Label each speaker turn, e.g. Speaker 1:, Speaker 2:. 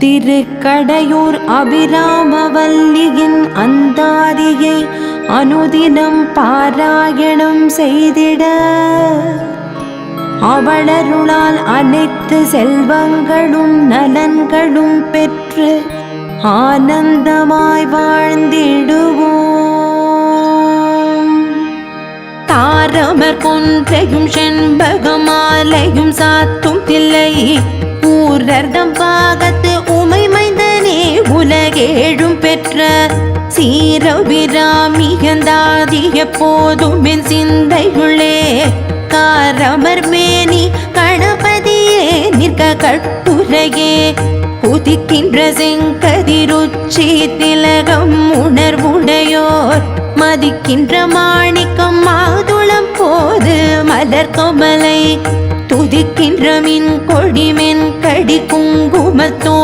Speaker 1: திருக்கடையூர் அபிராமவல்லியின் அந்தாதியை அனுதினம் பாராயணம் செய்திட அவளருளால் அனைத்து செல்வங்களும் நலன்களும் பெற்று ஆனந்தமாய் வாழ்ந்திடுவோம். தாரமர் கொன்றையும் செண்பகமாலையும் சாத்தும் தில்லை ஊரர்தம் பாகத்து உமை மைந்தனே உலகேழும் பெற்ற சீரபிராமியந்தாதிய போதும் என் சிந்தையுள்ளே காரமர் மேனி கணபதியே நிற்க கட்டுரையே உதிக்கின்ற செங்கதிருச்சி திலகம் உணர்வுடையோர் மதிக்கின்ற மாணிக்கம் மாதுளம் போது மலர் கமலை துதிக்கின்ற மின் கொடிமென் கடி குங்குமத்தோ